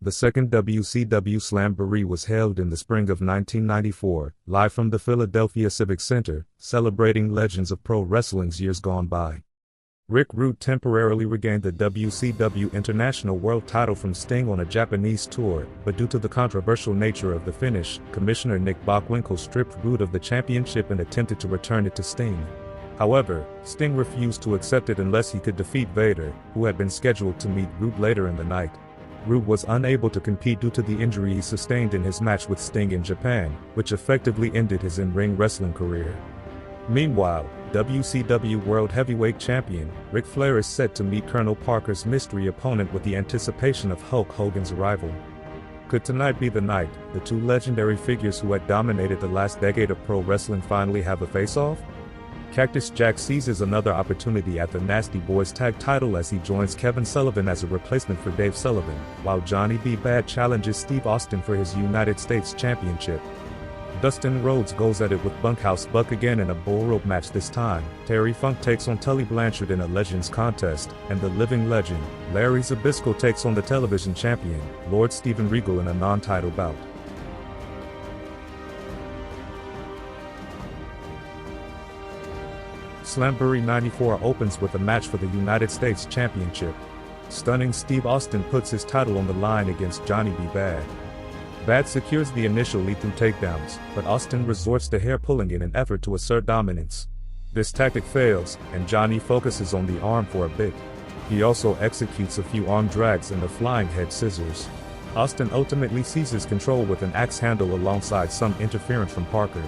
The second WCW Slamboree was held in the spring of 1994, live from the Philadelphia Civic Center, celebrating legends of pro wrestling's years gone by. Rick Rude temporarily regained the WCW International World title from Sting on a Japanese tour, but due to the controversial nature of the finish, Commissioner Nick Bockwinkel stripped Rude of the championship and attempted to return it to Sting. However, Sting refused to accept it unless he could defeat Vader, who had been scheduled to meet Rude later in the night. Rude was unable to compete due to the injury he sustained in his match with Sting in Japan, which effectively ended his in-ring wrestling career. Meanwhile, WCW World Heavyweight Champion, Ric Flair is set to meet Colonel Parker's mystery opponent with the anticipation of Hulk Hogan's arrival. Could tonight be the night the two legendary figures who had dominated the last decade of pro wrestling finally have a face-off? Cactus Jack seizes another opportunity at the Nasty Boys tag title as he joins Kevin Sullivan as a replacement for Dave Sullivan, while Johnny B. Bad challenges Steve Austin for his United States Championship. Dustin Rhodes goes at it with Bunkhouse Buck again in a bull rope match this time. Terry Funk takes on Tully Blanchard in a Legends contest, and the living legend, Larry Zbyszko takes on the television champion, Lord Steven Regal in a non-title bout. Slamboree 94 opens with a match for the United States Championship. Stunning Steve Austin puts his title on the line against Johnny B. Bad. Bad secures the initial lead through takedowns, but Austin resorts to hair-pulling in an effort to assert dominance. This tactic fails, and Johnny focuses on the arm for a bit. He also executes a few arm drags and the flying head scissors. Austin ultimately seizes control with an axe handle alongside some interference from Parker.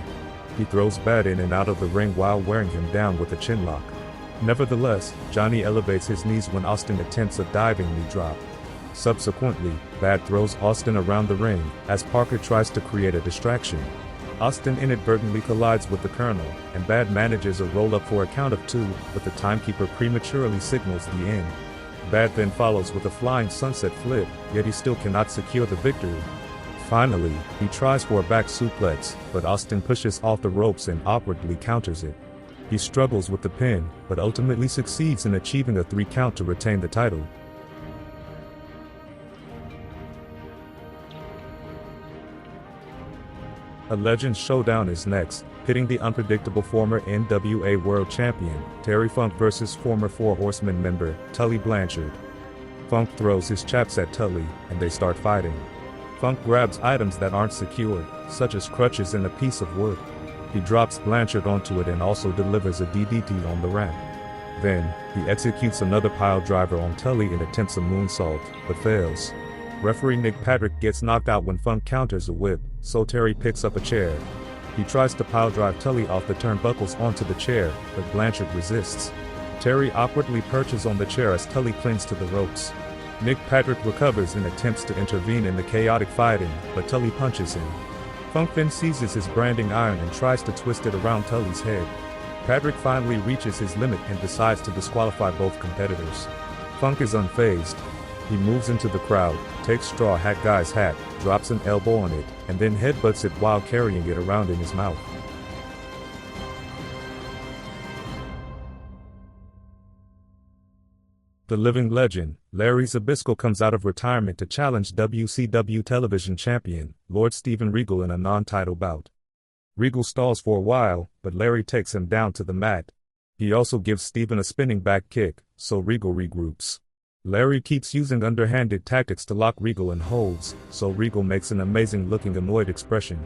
He throws Bad in and out of the ring while wearing him down with a chinlock. Nevertheless, Johnny elevates his knees when Austin attempts a diving knee drop. Subsequently, Bad throws Austin around the ring, as Parker tries to create a distraction. Austin inadvertently collides with the Colonel, and Bad manages a roll-up for a count of 2, but the timekeeper prematurely signals the end. Bad then follows with a flying sunset flip, yet he still cannot secure the victory. Finally, he tries for a back suplex, but Austin pushes off the ropes and awkwardly counters it. He struggles with the pin, but ultimately succeeds in achieving a 3 count to retain the title. A Legends Showdown is next, pitting the unpredictable former NWA World Champion, Terry Funk versus former Four Horsemen member, Tully Blanchard. Funk throws his chaps at Tully, and they start fighting. Funk grabs items that aren't secured, such as crutches and a piece of wood. He drops Blanchard onto it and also delivers a DDT on the ramp. Then, he executes another pile driver on Tully and attempts a moonsault, but fails. Referee Nick Patrick gets knocked out when Funk counters a whip, so Terry picks up a chair. He tries to pile drive Tully off the turnbuckles onto the chair, but Blanchard resists. Terry awkwardly perches on the chair as Tully clings to the ropes. Nick Patrick recovers and attempts to intervene in the chaotic fighting, but Tully punches him. Funk then seizes his branding iron and tries to twist it around Tully's head. Patrick finally reaches his limit and decides to disqualify both competitors. Funk is unfazed. He moves into the crowd, takes Straw Hat Guy's hat, drops an elbow on it, and then headbutts it while carrying it around in his mouth. The living legend, Larry Zbyszko comes out of retirement to challenge WCW television champion, Lord Steven Regal in a non-title bout. Regal stalls for a while, but Larry takes him down to the mat. He also gives Steven a spinning back kick, so Regal regroups. Larry keeps using underhanded tactics to lock Regal in holds, so Regal makes an amazing-looking annoyed expression.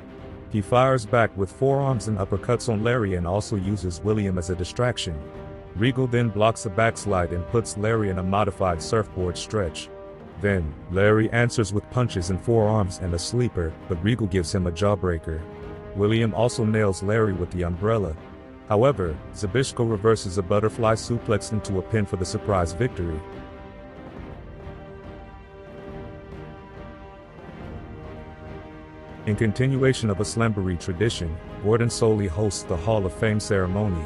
He fires back with forearms and uppercuts on Larry and also uses William as a distraction. Regal then blocks a backslide and puts Larry in a modified surfboard stretch. Then, Larry answers with punches and forearms and a sleeper, but Regal gives him a jawbreaker. William also nails Larry with the umbrella. However, Zbyszko reverses a butterfly suplex into a pin for the surprise victory. In continuation of a Slamboree tradition, Gordon Solie hosts the Hall of Fame ceremony.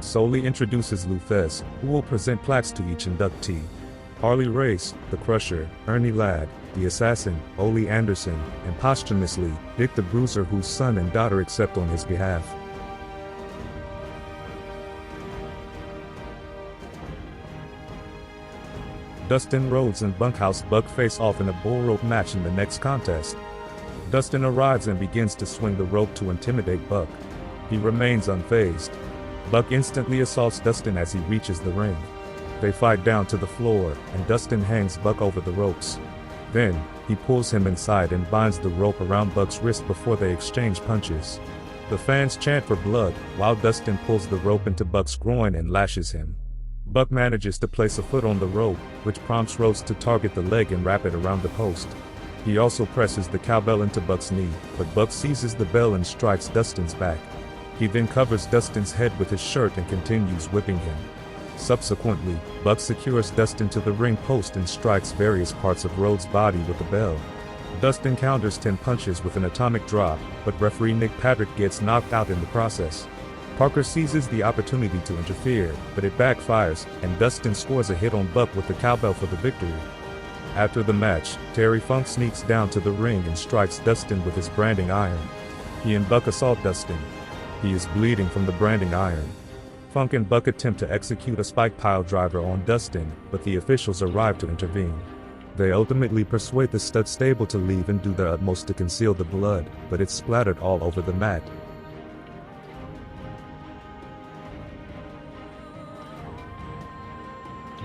Solie introduces Lou Thesz, who will present plaques to each inductee. Harley Race, the Crusher, Ernie Ladd, the Assassin, Ole Anderson, and posthumously, Dick the Bruiser, whose son and daughter accept on his behalf. Dustin Rhodes and Bunkhouse Buck face off in a bull rope match in the next contest. Dustin arrives and begins to swing the rope to intimidate Buck. He remains unfazed. Buck instantly assaults Dustin as he reaches the ring. They fight down to the floor, and Dustin hangs Buck over the ropes. Then, he pulls him inside and binds the rope around Buck's wrist before they exchange punches. The fans chant for blood, while Dustin pulls the rope into Buck's groin and lashes him. Buck manages to place a foot on the rope, which prompts Rhodes to target the leg and wrap it around the post. He also presses the cowbell into Buck's knee, but Buck seizes the bell and strikes Dustin's back. He then covers Dustin's head with his shirt and continues whipping him. Subsequently, Buck secures Dustin to the ring post and strikes various parts of Rhodes' body with the bell. Dustin counters 10 punches with an atomic drop, but referee Nick Patrick gets knocked out in the process. Parker seizes the opportunity to interfere, but it backfires, and Dustin scores a hit on Buck with the cowbell for the victory. After the match, Terry Funk sneaks down to the ring and strikes Dustin with his branding iron. He and Buck assault Dustin. He is bleeding from the branding iron. Funk and Buck attempt to execute a spike pile driver on Dustin, but the officials arrive to intervene. They ultimately persuade the stud stable to leave and do their utmost to conceal the blood, but it's splattered all over the mat.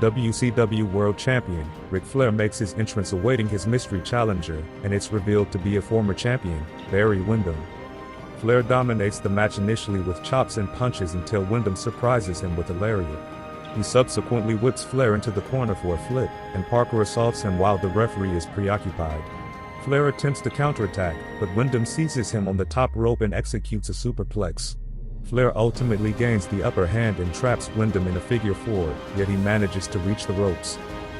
WCW World Champion Ric Flair makes his entrance awaiting his mystery challenger, and it's revealed to be a former champion, Barry Windham. Flair dominates the match initially with chops and punches until Windham surprises him with a lariat. He subsequently whips Flair into the corner for a flip, and Parker assaults him while the referee is preoccupied. Flair attempts to counterattack, but Windham seizes him on the top rope and executes a superplex. Flair ultimately gains the upper hand and traps Windham in a figure four, yet he manages to reach the ropes.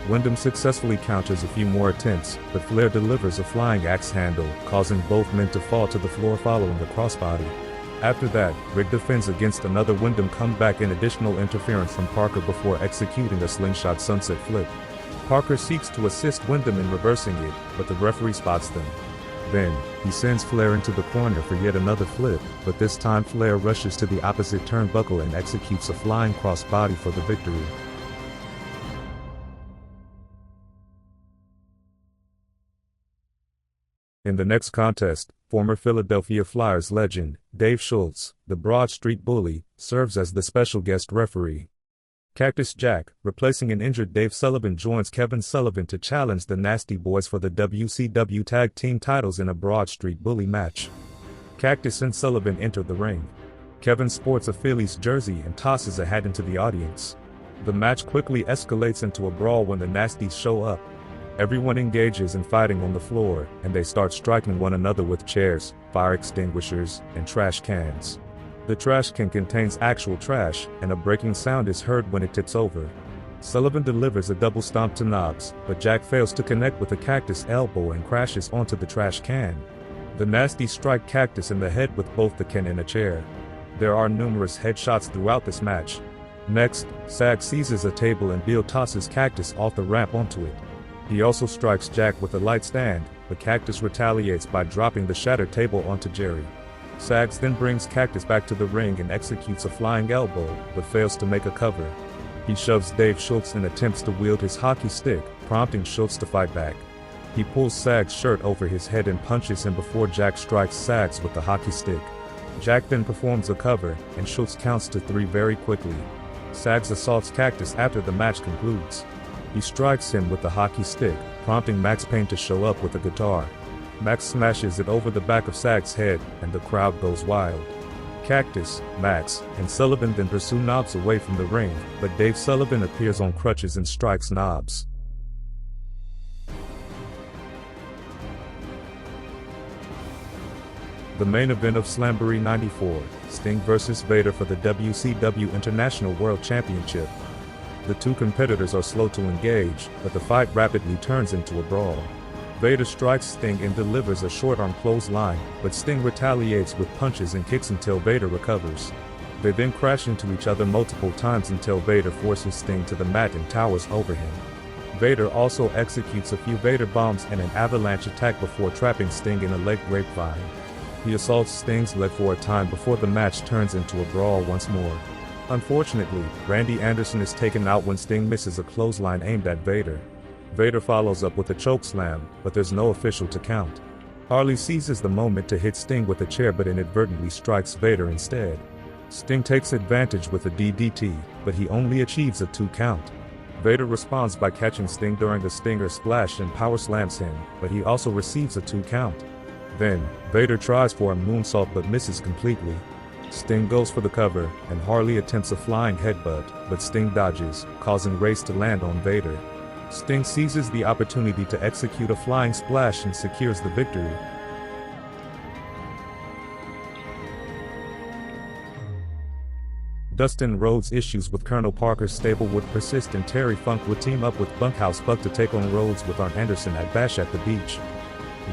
Windham successfully counters a few more attempts, but Flair delivers a flying axe handle, causing both men to fall to the floor following the crossbody. After that, Rick defends against another Windham comeback and additional interference from Parker before executing a slingshot sunset flip. Parker seeks to assist Windham in reversing it, but the referee spots them. Then, he sends Flair into the corner for yet another flip, but this time Flair rushes to the opposite turnbuckle and executes a flying crossbody for the victory. In the next contest, former Philadelphia Flyers legend, Dave Schultz, the Broad Street Bully, serves as the special guest referee. Cactus Jack, replacing an injured Dave Sullivan, joins Kevin Sullivan to challenge the Nasty Boys for the WCW Tag Team titles in a Broad Street Bully match. Cactus and Sullivan enter the ring. Kevin sports a Phillies jersey and tosses a hat into the audience. The match quickly escalates into a brawl when the Nasties show up. Everyone engages in fighting on the floor, and they start striking one another with chairs, fire extinguishers, and trash cans. The trash can contains actual trash, and a breaking sound is heard when it tips over. Sullivan delivers a double stomp to Knobs, but Jack fails to connect with a Cactus elbow and crashes onto the trash can. The Nasties strike Cactus in the head with both the can and a chair. There are numerous headshots throughout this match. Next, Sag seizes a table and Bill tosses Cactus off the ramp onto it. He also strikes Jack with a light stand, but Cactus retaliates by dropping the shattered table onto Jerry. Sags then brings Cactus back to the ring and executes a flying elbow, but fails to make a cover. He shoves Dave Schultz and attempts to wield his hockey stick, prompting Schultz to fight back. He pulls Sags' shirt over his head and punches him before Jack strikes Sags with the hockey stick. Jack then performs a cover, and Schultz counts to 3 very quickly. Sags assaults Cactus after the match concludes. He strikes him with the hockey stick, prompting Max Payne to show up with a guitar. Max smashes it over the back of Sag's head, and the crowd goes wild. Cactus, Max, and Sullivan then pursue Knobs away from the ring, but Dave Sullivan appears on crutches and strikes Knobs. The main event of Slamboree '94, Sting vs. Vader for the WCW International World Championship. The two competitors are slow to engage, but the fight rapidly turns into a brawl. Vader strikes Sting and delivers a short-arm clothesline, but Sting retaliates with punches and kicks until Vader recovers. They then crash into each other multiple times until Vader forces Sting to the mat and towers over him. Vader also executes a few Vader bombs and an avalanche attack before trapping Sting in a leg grapevine. He assaults Sting's leg for a time before the match turns into a brawl once more. Unfortunately, Randy Anderson is taken out when Sting misses a clothesline aimed at Vader. Vader follows up with a chokeslam, but there's no official to count. Harley seizes the moment to hit Sting with a chair but inadvertently strikes Vader instead. Sting takes advantage with a DDT, but he only achieves a 2 count. Vader responds by catching Sting during a Stinger splash and power slams him, but he also receives a 2 count. Then, Vader tries for a moonsault but misses completely. Sting goes for the cover, and Harley attempts a flying headbutt, but Sting dodges, causing Race to land on Vader. Sting seizes the opportunity to execute a flying splash and secures the victory. Dustin Rhodes' issues with Colonel Parker's stable would persist and Terry Funk would team up with Bunkhouse Buck to take on Rhodes with Arn Anderson at Bash at the Beach.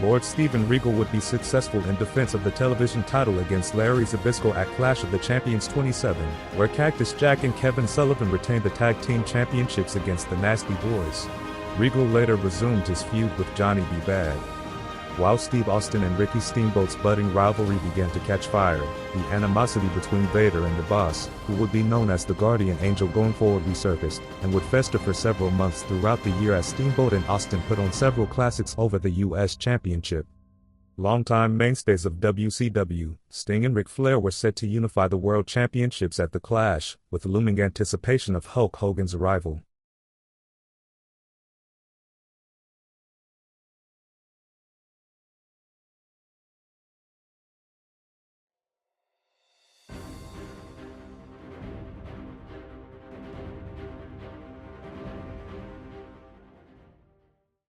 Lord Steven Regal would be successful in defense of the television title against Larry Zbyszko at Clash of the Champions 27, where Cactus Jack and Kevin Sullivan retained the tag team championships against the Nasty Boys. Regal later resumed his feud with Johnny B. Bad. While Steve Austin and Ricky Steamboat's budding rivalry began to catch fire, the animosity between Vader and the Boss, who would be known as the Guardian Angel going forward, resurfaced, and would fester for several months throughout the year as Steamboat and Austin put on several classics over the U.S. Championship. Longtime mainstays of WCW, Sting and Ric Flair were set to unify the World Championships at the Clash, with looming anticipation of Hulk Hogan's arrival.